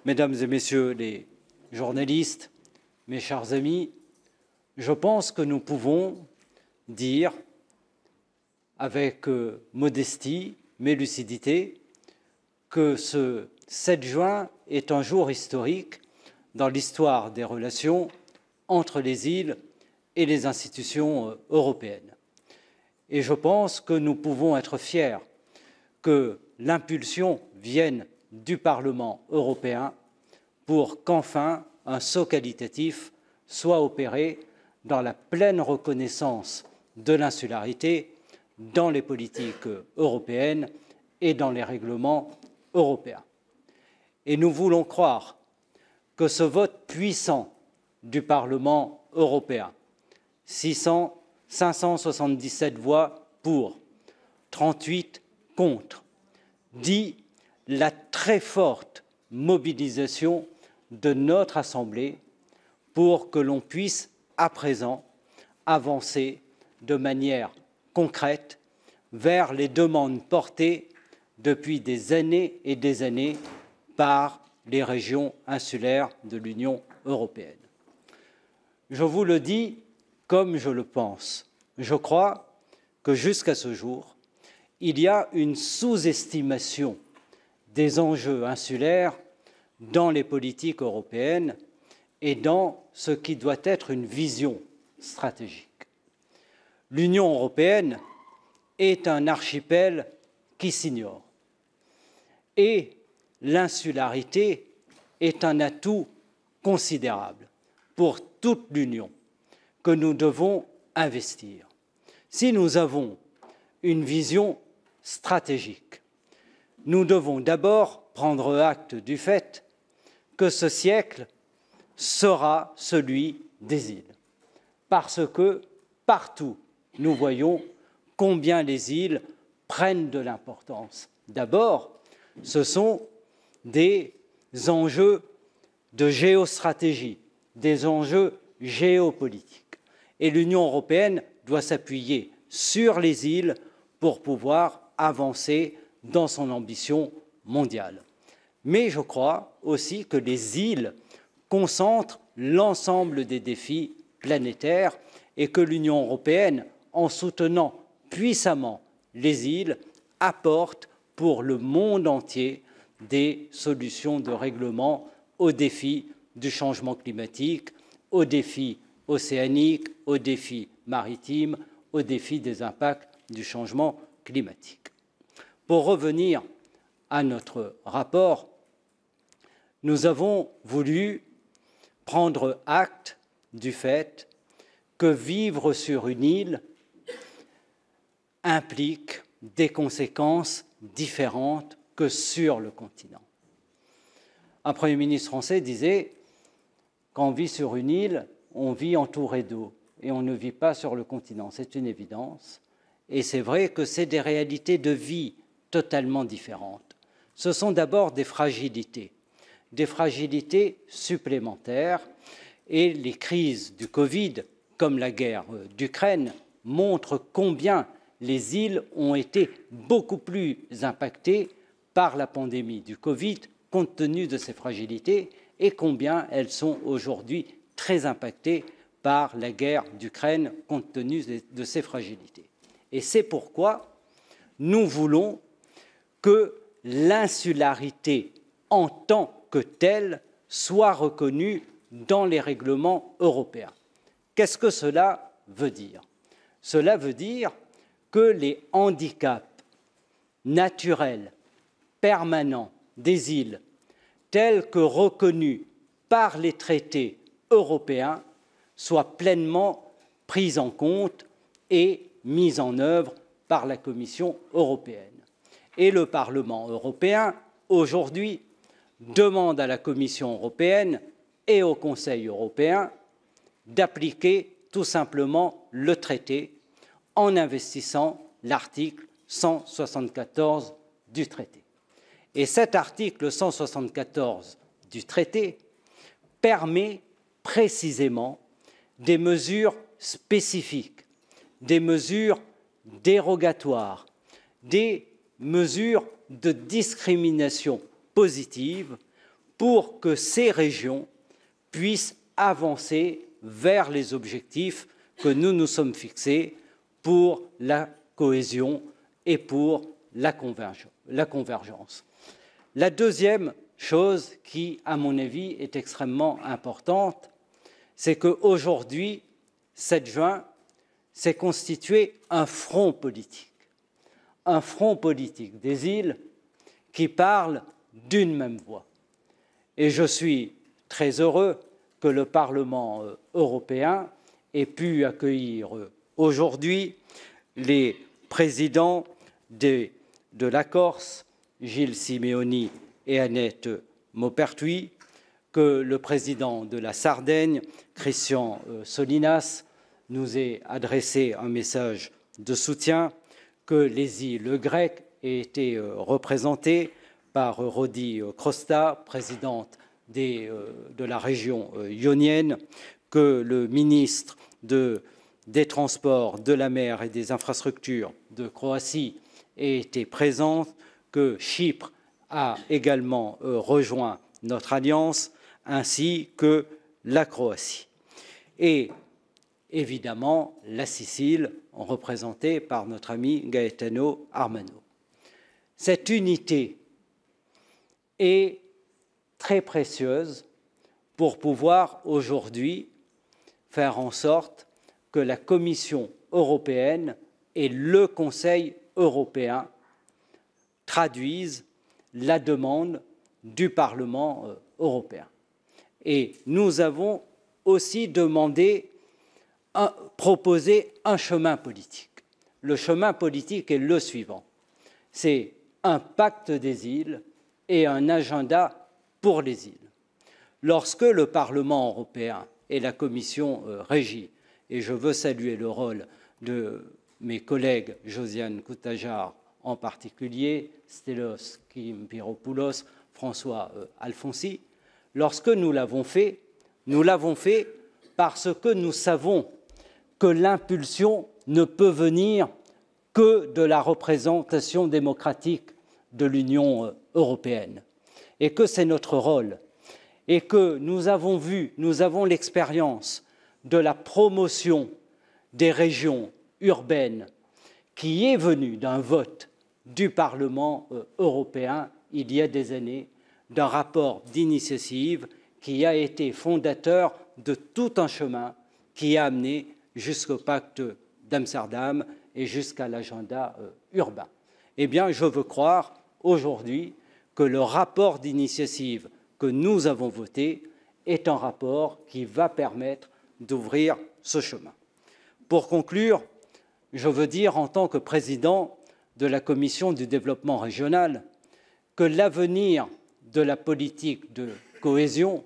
Mesdames et Messieurs les journalistes, mes chers amis, je pense que nous pouvons dire avec modestie mais lucidité que ce 7 juin est un jour historique dans l'histoire des relations entre les îles et les institutions européennes. Et je pense que nous pouvons être fiers que l'impulsion vienne du Parlement européen pour qu'enfin un saut qualitatif soit opéré dans la pleine reconnaissance de l'insularité dans les politiques européennes et dans les règlements européens. Et nous voulons croire que ce vote puissant du Parlement européen, 577 voix pour, 38 contre, dit la très forte mobilisation de notre Assemblée pour que l'on puisse à présent avancer de manière concrète vers les demandes portées depuis des années et des années par les régions insulaires de l'Union européenne. Je vous le dis comme je le pense. Je crois que jusqu'à ce jour, il y a une sous-estimation des enjeux insulaires dans les politiques européennes et dans ce qui doit être une vision stratégique. L'Union européenne est un archipel qui s'ignore et l'insularité est un atout considérable pour toute l'Union que nous devons investir. Si nous avons une vision stratégique, nous devons d'abord prendre acte du fait que ce siècle sera celui des îles, parce que partout nous voyons combien les îles prennent de l'importance. D'abord, ce sont des enjeux de géostratégie, des enjeux géopolitiques. Et l'Union européenne doit s'appuyer sur les îles pour pouvoir avancer dans son ambition mondiale. Mais je crois aussi que les îles concentrent l'ensemble des défis planétaires et que l'Union européenne, en soutenant puissamment les îles, apporte pour le monde entier des solutions de règlement aux défis du changement climatique, aux défis océaniques, aux défis maritimes, aux défis des impacts du changement climatique. Pour revenir à notre rapport, nous avons voulu prendre acte du fait que vivre sur une île implique des conséquences différentes que sur le continent. Un Premier ministre français disait « Quand on vit sur une île, on vit entouré d'eau et on ne vit pas sur le continent ». C'est une évidence. Et c'est vrai que c'est des réalités de vie totalement différentes. Ce sont d'abord des fragilités supplémentaires. Et les crises du Covid, comme la guerre d'Ukraine, montrent combien les îles ont été beaucoup plus impactées par la pandémie du Covid, compte tenu de ces fragilités, et combien elles sont aujourd'hui très impactées par la guerre d'Ukraine, compte tenu de ces fragilités. Et c'est pourquoi nous voulons que l'insularité en tant que telle soit reconnue dans les règlements européens. Qu'est-ce que cela veut dire? Cela veut dire que les handicaps naturels permanents des îles, tels que reconnus par les traités européens, soient pleinement pris en compte et mis en œuvre par la Commission européenne. Et le Parlement européen, aujourd'hui, demande à la Commission européenne et au Conseil européen d'appliquer tout simplement le traité en investissant l'article 174 du traité. Et cet article 174 du traité permet précisément des mesures spécifiques, des mesures dérogatoires, des mesures de discrimination positive pour que ces régions puissent avancer vers les objectifs que nous nous sommes fixés pour la cohésion et pour la convergence. La deuxième chose qui, à mon avis, est extrêmement importante, c'est qu'aujourd'hui, 7 juin, s'est constitué un front politique des îles qui parle d'une même voix. Et je suis très heureux que le Parlement européen ait pu accueillir aujourd'hui les présidents de la Corse, Gilles Simeoni et Annette Maupertuis, que le président de la Sardaigne, Christian Solinas, nous ait adressé un message de soutien, que les îles grecques aient été représentées par Rodi Crosta, présidente de la région ionienne, que le ministre des Transports, de la mer et des Infrastructures de Croatie ait été présent, que Chypre a également rejoint notre alliance, ainsi que la Croatie. Et évidemment, la Sicile, représentée par notre ami Gaetano Armano. Cette unité est très précieuse pour pouvoir aujourd'hui faire en sorte que la Commission européenne et le Conseil européen traduisent la demande du Parlement européen. Et nous avons aussi proposé un chemin politique. Le chemin politique est le suivant. C'est un pacte des îles et un agenda pour les îles. Lorsque le Parlement européen et la Commission Régie, et je veux saluer le rôle de mes collègues Josiane Koutajar en particulier, Stelos Kimpiropoulos, François Alfonsi, lorsque nous l'avons fait parce que nous savons que l'impulsion ne peut venir que de la représentation démocratique de l'Union européenne, et que c'est notre rôle, et que nous avons l'expérience de la promotion des régions urbaines qui est venue d'un vote du Parlement européen il y a des années, d'un rapport d'initiative qui a été fondateur de tout un chemin qui a amené jusqu'au pacte d'Amsterdam et jusqu'à l'agenda urbain. Eh bien, je veux croire aujourd'hui que le rapport d'initiative que nous avons voté est un rapport qui va permettre d'ouvrir ce chemin. Pour conclure, je veux dire en tant que président de la Commission du développement régional que l'avenir de la politique de cohésion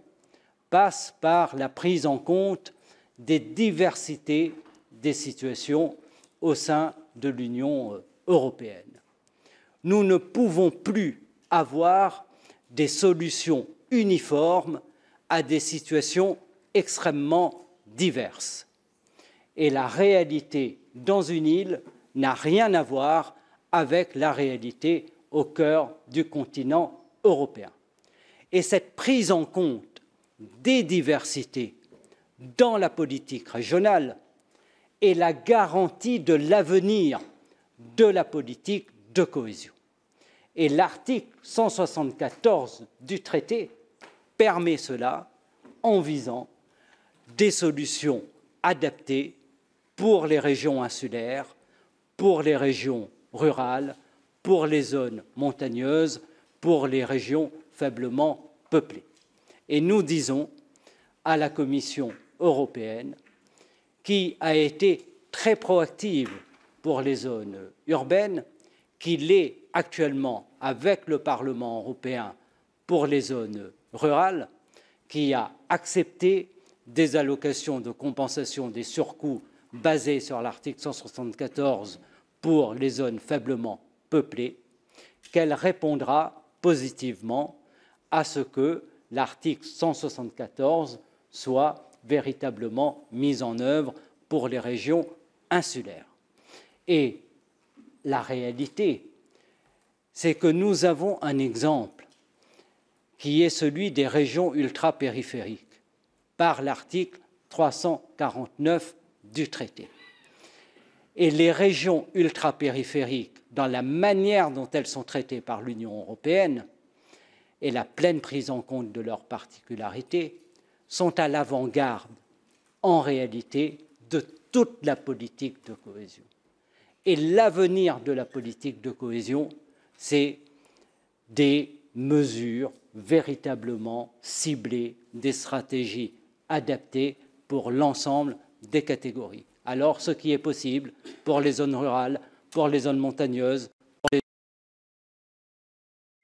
passe par la prise en compte des diversités des situations au sein de l'Union européenne. Nous ne pouvons plus avoir des solutions uniformes à des situations extrêmement diverses. Et la réalité dans une île n'a rien à voir avec la réalité au cœur du continent européen. Et cette prise en compte des diversités dans la politique régionale est la garantie de l'avenir de la politique de cohésion. Et l'article 174 du traité permet cela en visant des solutions adaptées pour les régions insulaires, pour les régions rurales, pour les zones montagneuses, pour les régions faiblement peuplées. Et nous disons à la Commission européenne, qui a été très proactive pour les zones urbaines, qu'il est actuellement avec le Parlement européen pour les zones rurales, qui a accepté des allocations de compensation des surcoûts basées sur l'article 174 pour les zones faiblement peuplées, qu'elle répondra positivement à ce que l'article 174 soit véritablement mis en œuvre pour les régions insulaires. Et la réalité, c'est que nous avons un exemple qui est celui des régions ultrapériphériques, par l'article 349 du traité. Et les régions ultrapériphériques, dans la manière dont elles sont traitées par l'Union européenne et la pleine prise en compte de leurs particularités, sont à l'avant-garde, en réalité, de toute la politique de cohésion. Et l'avenir de la politique de cohésion, c'est des mesures véritablement ciblées, des stratégies adaptées pour l'ensemble des catégories. Alors, ce qui est possible pour les zones rurales, pour les zones montagneuses, pour les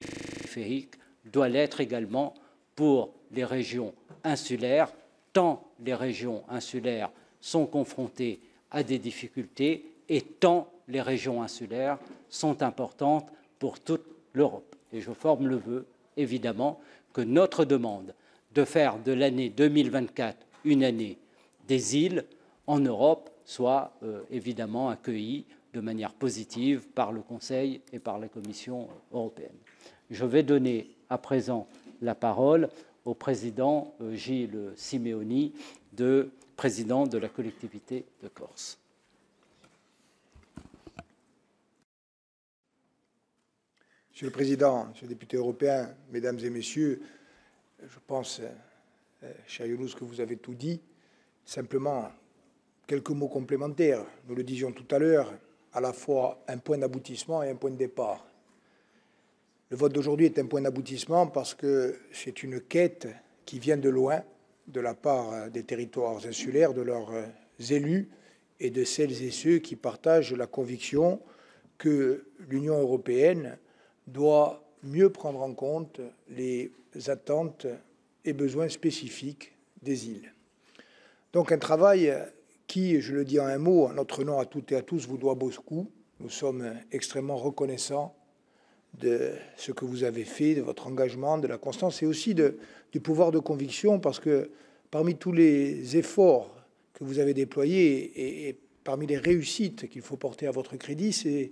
zones périphériques, doit l'être également pour les régions insulaires, tant les régions insulaires sont confrontées à des difficultés et tant les régions insulaires sont importantes pour toute l'Europe. Et je forme le vœu, évidemment, que notre demande de faire de l'année 2024 une année des îles en Europe soit évidemment accueillie de manière positive par le Conseil et par la Commission européenne. Je vais donner à présent la parole au président Gilles Simeoni, président de la collectivité de Corse. Monsieur le Président, Monsieur le député européen, Mesdames et Messieurs, je pense, cher Younous, que vous avez tout dit. Simplement, quelques mots complémentaires. Nous le disions tout à l'heure, à la fois un point d'aboutissement et un point de départ. Le vote d'aujourd'hui est un point d'aboutissement parce que c'est une quête qui vient de loin, de la part des territoires insulaires, de leurs élus et de celles et ceux qui partagent la conviction que l'Union européenne doit mieux prendre en compte les attentes et besoins spécifiques des îles. Donc un travail qui, je le dis en un mot, en notre nom à toutes et à tous, vous doit beaucoup. Nous sommes extrêmement reconnaissants de ce que vous avez fait, de votre engagement, de la constance et aussi du pouvoir de conviction, parce que parmi tous les efforts que vous avez déployés et parmi les réussites qu'il faut porter à votre crédit, c'est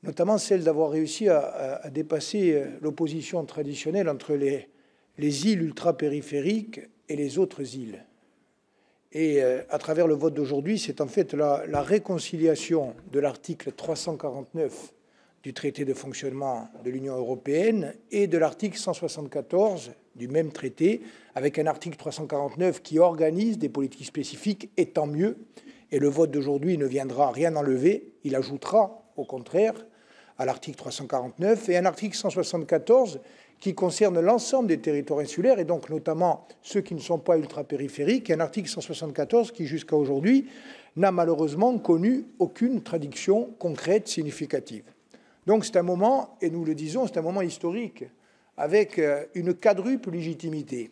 notamment celle d'avoir réussi à dépasser l'opposition traditionnelle entre les îles ultra-périphériques et les autres îles. Et à travers le vote d'aujourd'hui, c'est en fait la réconciliation de l'article 349 du traité de fonctionnement de l'Union européenne et de l'article 174 du même traité, avec un article 349 qui organise des politiques spécifiques, et tant mieux. Et le vote d'aujourd'hui ne viendra rien enlever, il ajoutera, au contraire, à l'article 349 et un article 174 qui concerne l'ensemble des territoires insulaires et donc notamment ceux qui ne sont pas ultra-périphériques, et un article 174 qui, jusqu'à aujourd'hui, n'a malheureusement connu aucune traduction concrète significative. Donc c'est un moment, et nous le disons, c'est un moment historique, avec une quadruple légitimité.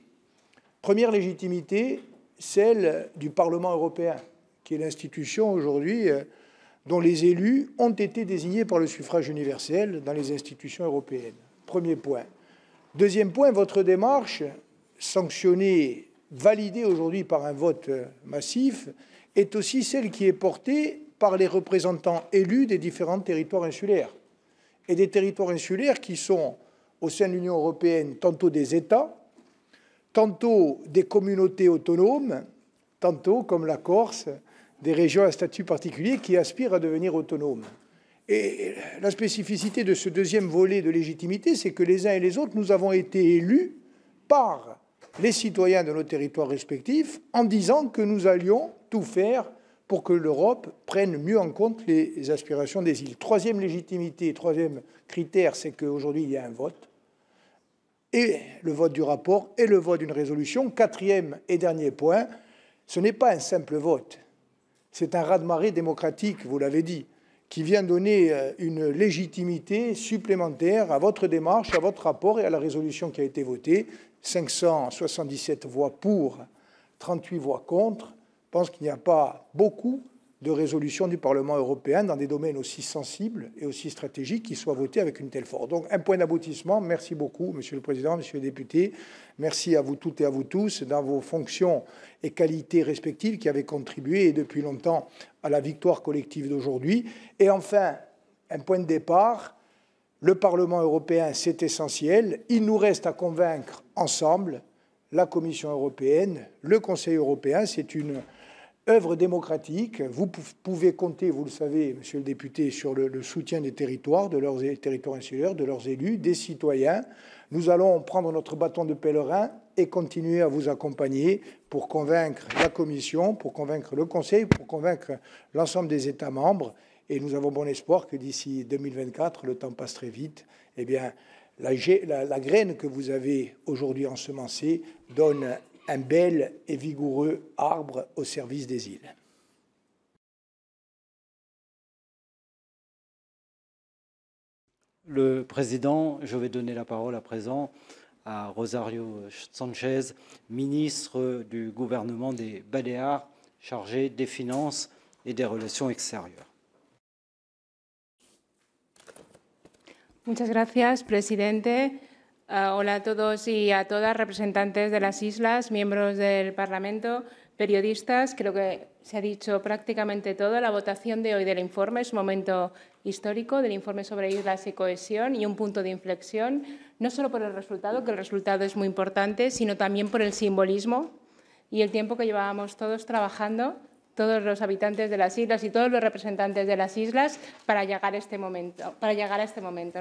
Première légitimité, celle du Parlement européen, qui est l'institution aujourd'hui dont les élus ont été désignés par le suffrage universel dans les institutions européennes. Premier point. Deuxième point, votre démarche, sanctionnée, validée aujourd'hui par un vote massif, est aussi celle qui est portée par les représentants élus des différents territoires insulaires. Et des territoires insulaires qui sont, au sein de l'Union européenne, tantôt des États, tantôt des communautés autonomes, tantôt, comme la Corse, des régions à statut particulier qui aspirent à devenir autonomes. Et la spécificité de ce deuxième volet de légitimité, c'est que les uns et les autres, nous avons été élus par les citoyens de nos territoires respectifs en disant que nous allions tout faire pour que l'Europe prenne mieux en compte les aspirations des îles. Troisième légitimité, troisième critère, c'est qu'aujourd'hui, il y a un vote, et le vote du rapport et le vote d'une résolution. Quatrième et dernier point, ce n'est pas un simple vote, c'est un raz-de-marée démocratique, vous l'avez dit, qui vient donner une légitimité supplémentaire à votre démarche, à votre rapport et à la résolution qui a été votée. 577 voix pour, 38 voix contre. Je pense qu'il n'y a pas beaucoup de résolutions du Parlement européen dans des domaines aussi sensibles et aussi stratégiques qui soient votées avec une telle force. Donc, un point d'aboutissement. Merci beaucoup, Monsieur le Président, Monsieur les députés. Merci à vous toutes et à vous tous dans vos fonctions et qualités respectives qui avaient contribué depuis longtemps à la victoire collective d'aujourd'hui. Et enfin, un point de départ. Le Parlement européen, c'est essentiel. Il nous reste à convaincre ensemble la Commission européenne, le Conseil européen. C'est une œuvre démocratique. Vous pouvez compter, vous le savez, monsieur le député, sur le soutien des territoires, de leurs territoires insulaires, de leurs élus, des citoyens. Nous allons prendre notre bâton de pèlerin et continuer à vous accompagner pour convaincre la Commission, pour convaincre le Conseil, pour convaincre l'ensemble des États membres. Et nous avons bon espoir que d'ici 2024, le temps passe très vite, eh bien, la graine que vous avez aujourd'hui ensemencée donne un bel et vigoureux arbre au service des îles. Le Président, je vais donner la parole à présent à Rosario Sanchez, ministre du gouvernement des Baléares, chargé des Finances et des Relations extérieures. Muchas gracias, presidente. Hola a todos y a todas, representantes de las islas, miembros del Parlamento, periodistas. Creo que se ha dicho prácticamente todo. La votación de hoy del informe es un momento histórico del informe sobre islas y cohesión y un punto de inflexión, no solo por el resultado, que el resultado es muy importante, sino también por el simbolismo y el tiempo que llevábamos todos trabajando, todos los habitantes de las islas y todos los representantes de las islas para llegar a este momento,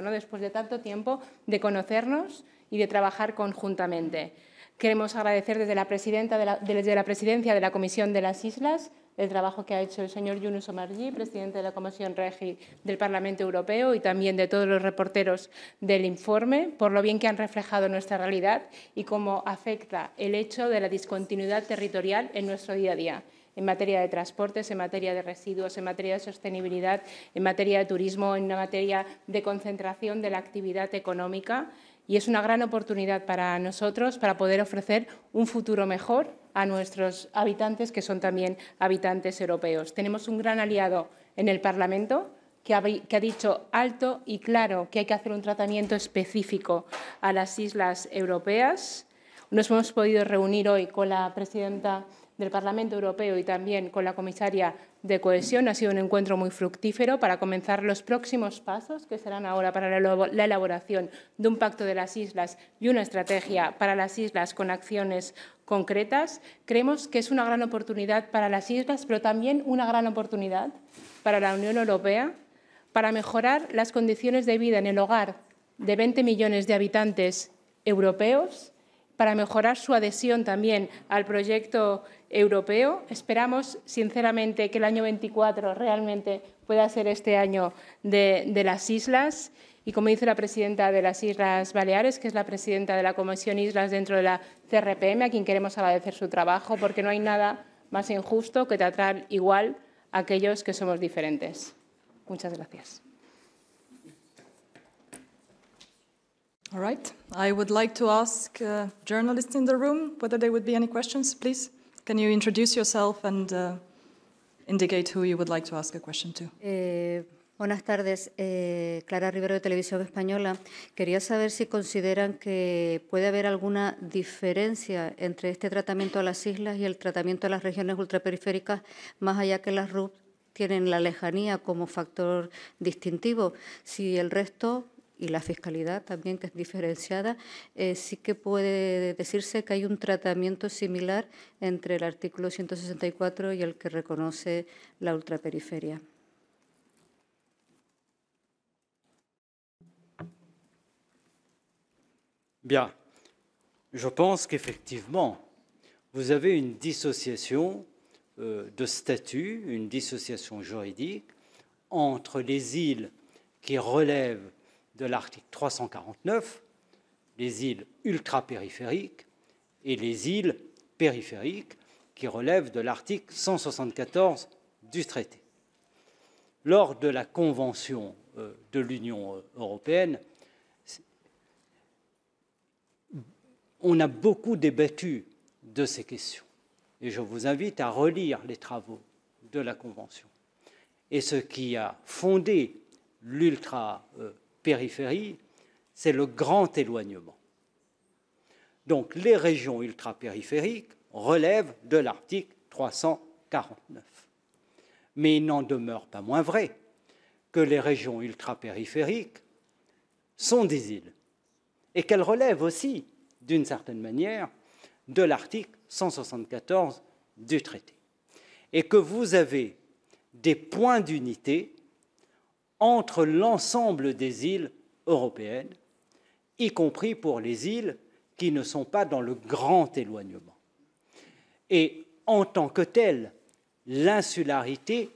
¿no? Después de tanto tiempo de conocernos y de trabajar conjuntamente. Queremos agradecer desde la presidencia de la Comisión de las Islas el trabajo que ha hecho el señor Yunus Omarjee, presidente de la Comisión Regi del Parlamento Europeo, y también de todos los reporteros del informe, por lo bien que han reflejado nuestra realidad y cómo afecta el hecho de la discontinuidad territorial en nuestro día a día, en materia de transportes, en materia de residuos, en materia de sostenibilidad, en materia de turismo, en materia de concentración de la actividad económica. Y es una gran oportunidad para nosotros para poder ofrecer un futuro mejor a nuestros habitantes, que son también habitantes europeos. Tenemos un gran aliado en el Parlamento que ha dicho alto y claro que hay que hacer un tratamiento específico a las islas europeas. Nos hemos podido reunir hoy con la presidenta del Parlamento Europeo y también con la comisaria de Cohesión. Ha sido un encuentro muy fructífero para comenzar los próximos pasos, que serán ahora para la elaboración de un pacto de las islas y una estrategia para las islas con acciones concretas. Creemos que es una gran oportunidad para las islas, pero también una gran oportunidad para la Unión Europea para mejorar las condiciones de vida en el hogar de 20 millones de habitantes europeos, para mejorar su adhesión también al proyecto europeo. Esperamos, sinceramente, que el año 24 realmente pueda ser este año de las islas. Y como dice la presidenta de las Islas Baleares, que es la presidenta de la Comisión Islas dentro de la CRPM, a quien queremos agradecer su trabajo, porque no hay nada más injusto que tratar igual a aquellos que somos diferentes. Muchas gracias. All right. I would like to ask journalists in the room whether there would be any questions, please. Can you introduce yourself and indicate who you would like to ask a question to? Buenas tardes. Clara Rivero, de Televisión Española. Quería saber si consideran que puede haber alguna diferencia entre este tratamiento a las islas y el tratamiento a las regiones ultraperiféricas, más allá que las RUP tienen la lejanía como factor distintivo. Si el resto y la fiscalidad también, que es diferenciada, sí que puede decirse que hay un tratamiento similar entre el artículo 164 y el que reconoce la ultraperiferia. Bien, je pense qu'effectivement, vous avez une dissociation de statut, une dissociation juridique entre les îles qui relèvent de l'article 349, les îles ultrapériphériques, et les îles périphériques qui relèvent de l'article 174 du traité. Lors de la Convention de l'Union européenne, on a beaucoup débattu de ces questions. Et je vous invite à relire les travaux de la Convention. Et ce qui a fondé l'ultra-périphérie, c'est le grand éloignement. Donc les régions ultrapériphériques relèvent de l'article 349. Mais il n'en demeure pas moins vrai que les régions ultrapériphériques sont des îles et qu'elles relèvent aussi, d'une certaine manière, de l'article 174 du traité. Et que vous avez des points d'unité entre l'ensemble des îles européennes, y compris pour les îles qui ne sont pas dans le grand éloignement. Et en tant que telle, l'insularité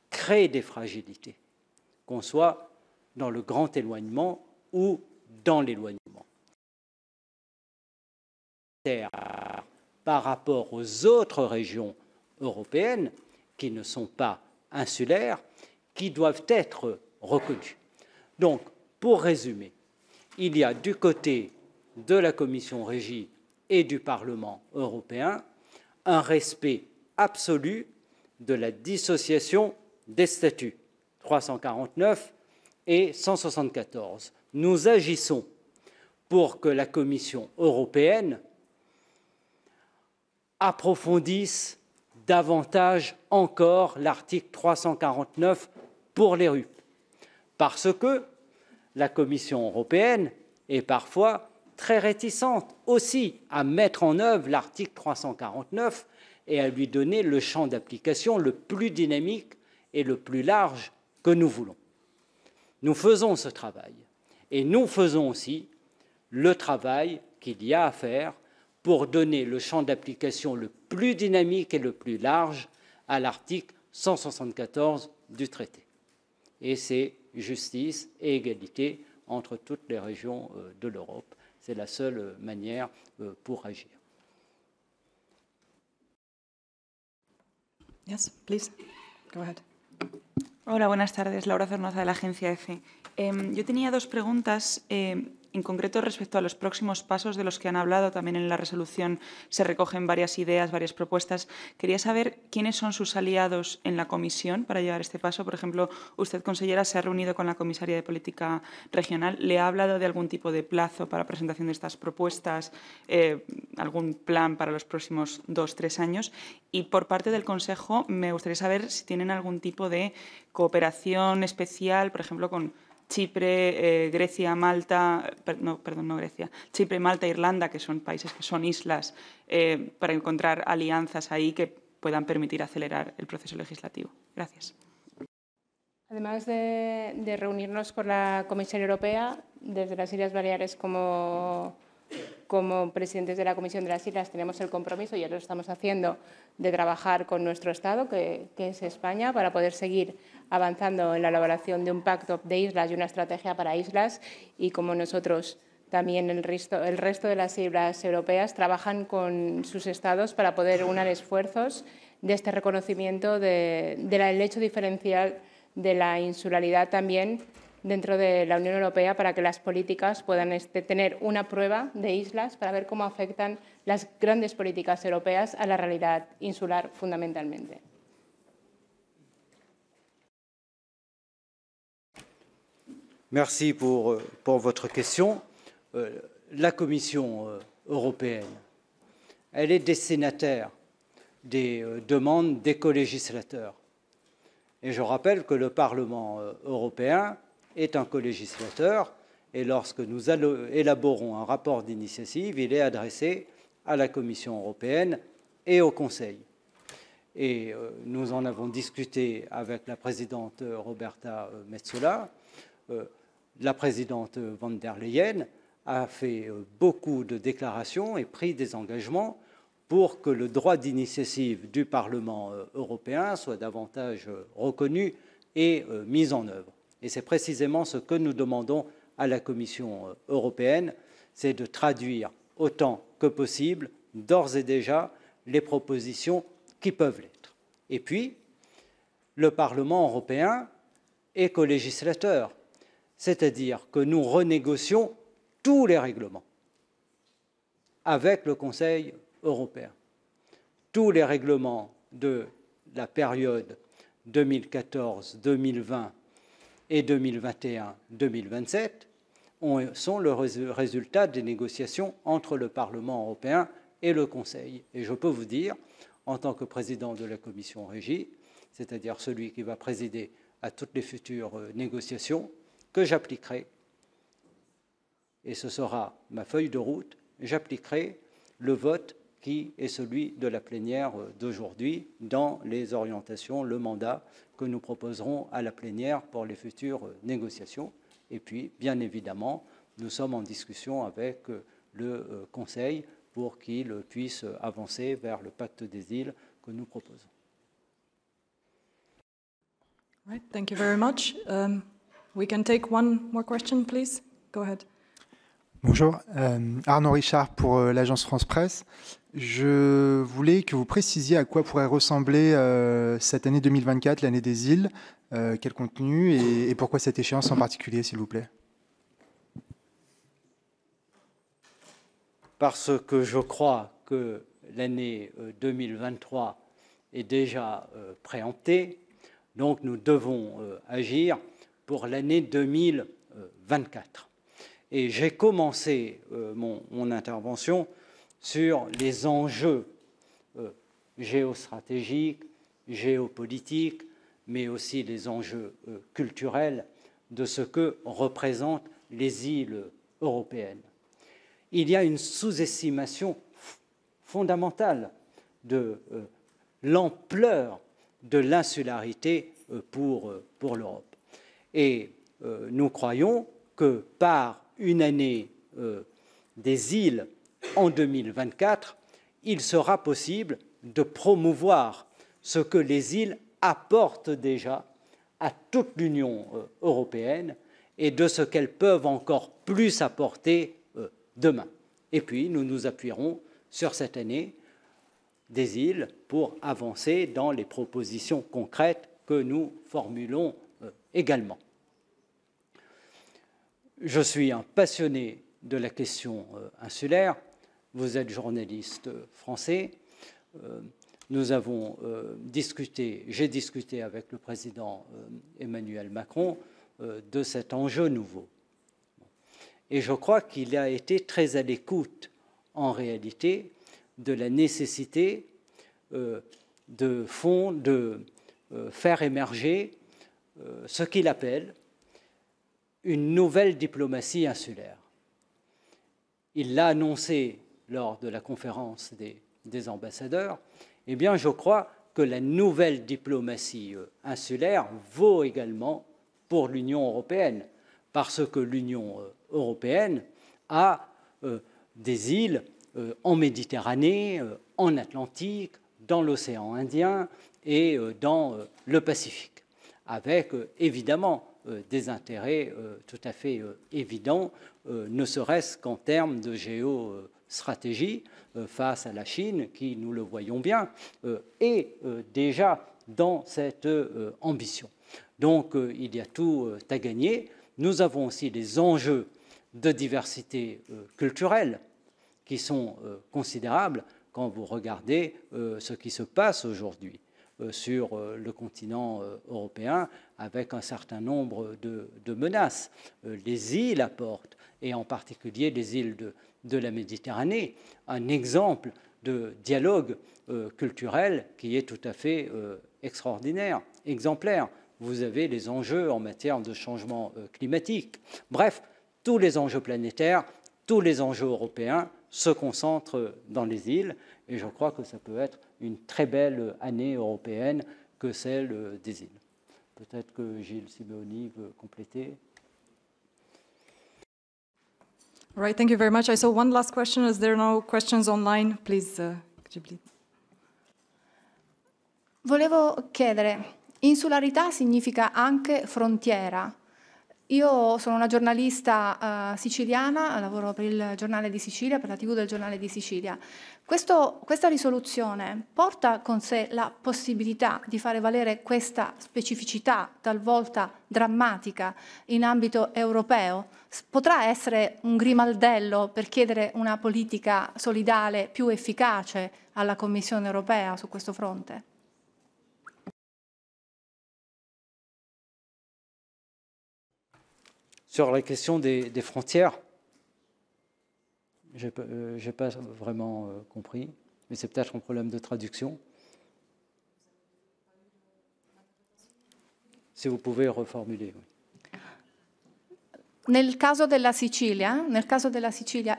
crée des fragilités, qu'on soit dans le grand éloignement ou dans l'éloignement. Par rapport aux autres régions européennes qui ne sont pas insulaires, qui doivent être reconnues. Donc, pour résumer, il y a du côté de la Commission Régie et du Parlement européen un respect absolu de la dissociation des statuts 349 et 174. Nous agissons pour que la Commission européenne approfondisse davantage encore l'article 349 pour les RUP, parce que la Commission européenne est parfois très réticente aussi à mettre en œuvre l'article 349 et à lui donner le champ d'application le plus dynamique et le plus large que nous voulons. Nous faisons ce travail et nous faisons aussi le travail qu'il y a à faire pour donner le champ d'application le plus dynamique et le plus large à l'article 174 du traité. Et c'est justice et égalité entre toutes les régions de l'Europe. C'est la seule manière pour agir. Yes, please. Go ahead. Hola, buenas tardes. Laura Zornoza, de la agencia EFE. Yo tenía dos preguntas, en concreto respecto a los próximos pasos de los que han hablado. También en la resolución se recogen varias ideas, varias propuestas. Quería saber quiénes son sus aliados en la Comisión para llevar este paso. Por ejemplo, usted, consellera, se ha reunido con la Comisaria de Política Regional. ¿Le ha hablado de algún tipo de plazo para presentación de estas propuestas? ¿Algún plan para los próximos 2-3 años? Y por parte del Consejo, me gustaría saber si tienen algún tipo de cooperación especial, por ejemplo, con Chipre, Grecia, Malta, Chipre, Malta, Irlanda, que son países que son islas, para encontrar alianzas ahí que puedan permitir acelerar el proceso legislativo. Gracias. Además de reunirnos con la Comisión Europea, desde las Islas Baleares como presidentes de la Comisión de las Islas tenemos el compromiso, y ya lo estamos haciendo, de trabajar con nuestro Estado, que es España, para poder seguir avanzando en la elaboración de un pacto de islas y una estrategia para islas, y como nosotros también el resto de las islas europeas trabajan con sus Estados para poder unar esfuerzos de este reconocimiento del hecho diferencial de la insularidad también dentro de la Unión Europea, para que las políticas puedan tener una prueba de islas para ver cómo afectan las grandes políticas europeas a la realidad insular fundamentalmente. Merci pour votre question. La Commission européenne, elle est destinataire des demandes des colégislateurs. Et je rappelle que le Parlement européen est un colégislateur, et lorsque nous élaborons un rapport d'initiative, il est adressé à la Commission européenne et au Conseil. Et nous en avons discuté avec la présidente Roberta Metsola. La présidente von der Leyen a fait beaucoup de déclarations et pris des engagements pour que le droit d'initiative du Parlement européen soit davantage reconnu et mis en œuvre. Et c'est précisément ce que nous demandons à la Commission européenne, c'est de traduire autant que possible, d'ores et déjà, les propositions qui peuvent l'être. Et puis, le Parlement européen est colégislateur, c'est-à-dire que nous renégocions tous les règlements avec le Conseil européen. Tous les règlements de la période 2014-2020 et 2021-2027 sont le résultat des négociations entre le Parlement européen et le Conseil. Et je peux vous dire, en tant que président de la Commission Régie, c'est-à-dire celui qui va présider à toutes les futures négociations, que j'appliquerai et ce sera ma feuille de route, j'appliquerai le vote qui est celui de la plénière d'aujourd'hui dans les orientations, le mandat que nous proposerons à la plénière pour les futures négociations. Et puis, bien évidemment, nous sommes en discussion avec le Conseil pour qu'il puisse avancer vers le pacte des îles que nous proposons. Right, thank you very much. We can take one more question, please. Go ahead. Bonjour, Arnaud Richard pour l'agence France Presse. Je voulais que vous précisiez à quoi pourrait ressembler cette année 2024, l'année des îles, quel contenu et pourquoi cette échéance en particulier, s'il vous plaît. Parce que je crois que l'année 2023 est déjà préemptée, donc nous devons agir pour l'année 2024. Et j'ai commencé mon intervention sur les enjeux géostratégiques, géopolitiques, mais aussi les enjeux culturels de ce que représentent les îles européennes. Il y a une sous-estimation fondamentale de l'ampleur de l'insularité pour l'Europe. Et nous croyons que par une année des îles en 2024, il sera possible de promouvoir ce que les îles apportent déjà à toute l'Union européenne et de ce qu'elles peuvent encore plus apporter demain. Et puis, nous nous appuierons sur cette année des îles pour avancer dans les propositions concrètes que nous formulons également. Je suis un passionné de la question insulaire. Vous êtes journaliste français. Nous avons j'ai discuté avec le président Emmanuel Macron de cet enjeu nouveau. Et je crois qu'il a été très à l'écoute, en réalité, de la nécessité de faire émerger ce qu'il appelle une nouvelle diplomatie insulaire. Il l'a annoncé lors de la conférence des ambassadeurs. Eh bien, je crois que la nouvelle diplomatie insulaire vaut également pour l'Union européenne, parce que l'Union européenne a des îles en Méditerranée, en Atlantique, dans l'océan Indien et dans le Pacifique, avec évidemment des intérêts tout à fait évidents, ne serait-ce qu'en termes de géostratégie face à la Chine, qui, nous le voyons bien, est déjà dans cette ambition. Donc, il y a tout à gagner. Nous avons aussi des enjeux de diversité culturelle qui sont considérables quand vous regardez ce qui se passe aujourd'hui sur le continent européen avec un certain nombre de menaces. Les îles apportent, et en particulier les îles de la Méditerranée, un exemple de dialogue culturel qui est tout à fait extraordinaire, exemplaire. Vous avez les enjeux en matière de changement climatique. Bref, tous les enjeux planétaires, tous les enjeux européens se concentrent dans les îles, et je crois que ça peut être une très belle année européenne que celle des îles. Peut-être que Gilles Simeoni veut compléter. All right, thank you very much. I saw one last question. Is there no questions online? Please, could you please? Volevo chiedere, insularità significa anche frontiera. Io sono una giornalista siciliana, lavoro per il Giornale di Sicilia, per la TV del Giornale di Sicilia. Questa risoluzione porta con sé la possibilità di fare valere questa specificità, talvolta drammatica, in ambito europeo? Potrà essere un grimaldello per chiedere una politica solidale più efficace alla Commissione europea su questo fronte? Sur la question des frontières, je n'ai pas vraiment compris, mais c'est peut-être un problème de traduction. Si vous pouvez reformuler. Oui. Nel caso della Sicilia,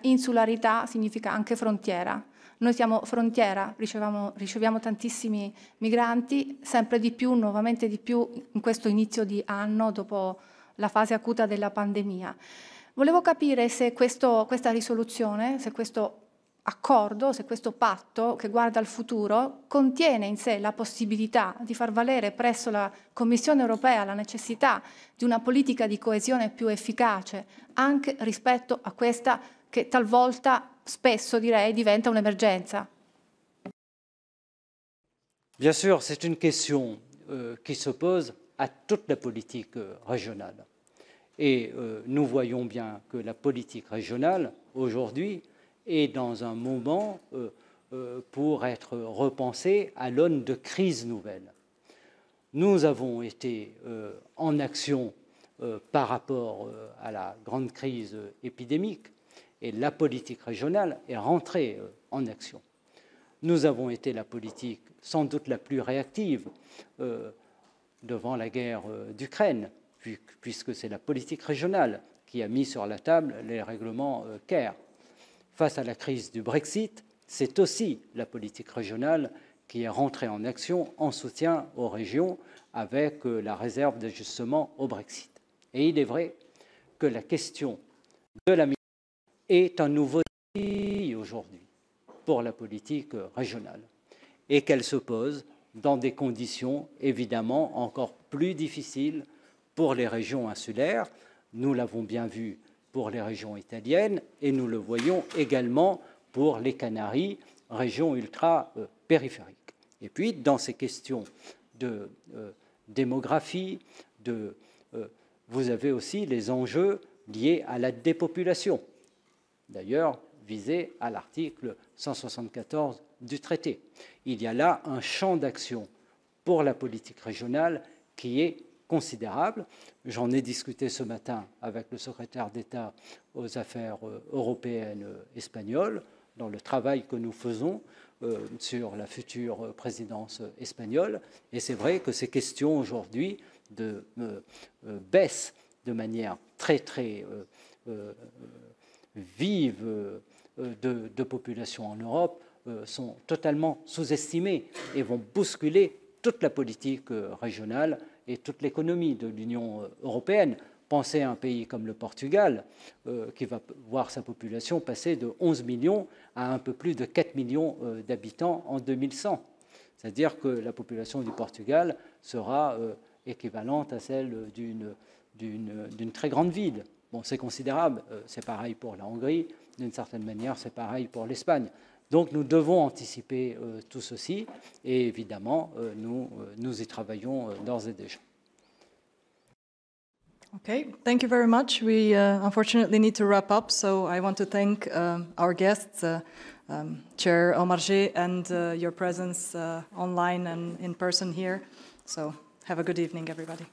insularità significa anche frontiera. Noi siamo frontiera, riceviamo tantissimi migranti, sempre di più, nuovamente di più in questo inizio di anno dopo la fase acuta della pandemia. Volevo capire se questa risoluzione, se questo accordo, se questo patto che guarda al futuro contiene in sé la possibilità di far valere presso la Commissione europea la necessità di una politica di coesione più efficace anche rispetto a questa che talvolta, spesso direi, diventa un'emergenza. Bien sûr, c'est une question qui se pose à toute la politique régionale. Et nous voyons bien que la politique régionale, aujourd'hui, est dans un moment pour être repensée à l'aune de crises nouvelles. Nous avons été en action par rapport à la grande crise épidémique, et la politique régionale est rentrée en action. Nous avons été la politique sans doute la plus réactive devant la guerre d'Ukraine, puisque c'est la politique régionale qui a mis sur la table les règlements CARE. Face à la crise du Brexit, c'est aussi la politique régionale qui est rentrée en action en soutien aux régions avec la réserve d'ajustement au Brexit. Et il est vrai que la question de la migration est un nouveau défi aujourd'hui pour la politique régionale et qu'elle se pose dans des conditions évidemment encore plus difficiles pour les régions insulaires. Nous l'avons bien vu pour les régions italiennes et nous le voyons également pour les Canaries, régions ultra-périphériques. Et puis, dans ces questions de démographie, vous avez aussi les enjeux liés à la dépopulation, d'ailleurs visés à l'article 174 du traité. Il y a là un champ d'action pour la politique régionale qui est considérable. J'en ai discuté ce matin avec le secrétaire d'État aux affaires européennes espagnol, dans le travail que nous faisons sur la future présidence espagnole. Et c'est vrai que ces questions aujourd'hui baissent de manière très, très vive de population en Europe, sont totalement sous-estimées et vont bousculer toute la politique régionale et toute l'économie de l'Union européenne. Pensez à un pays comme le Portugal, qui va voir sa population passer de 11 millions à un peu plus de 4 millions d'habitants en 2100. C'est-à-dire que la population du Portugal sera équivalente à celle d'une très grande ville. Bon, c'est considérable, c'est pareil pour la Hongrie, d'une certaine manière, c'est pareil pour l'Espagne. Donc nous devons anticiper tout ceci et évidemment, nous y travaillons d'ores et déjà. Okay, thank you very much. We unfortunately need to wrap up, so I want to thank our guests, Chair Omarjee, and your presence online and in person here. So have a good evening, everybody.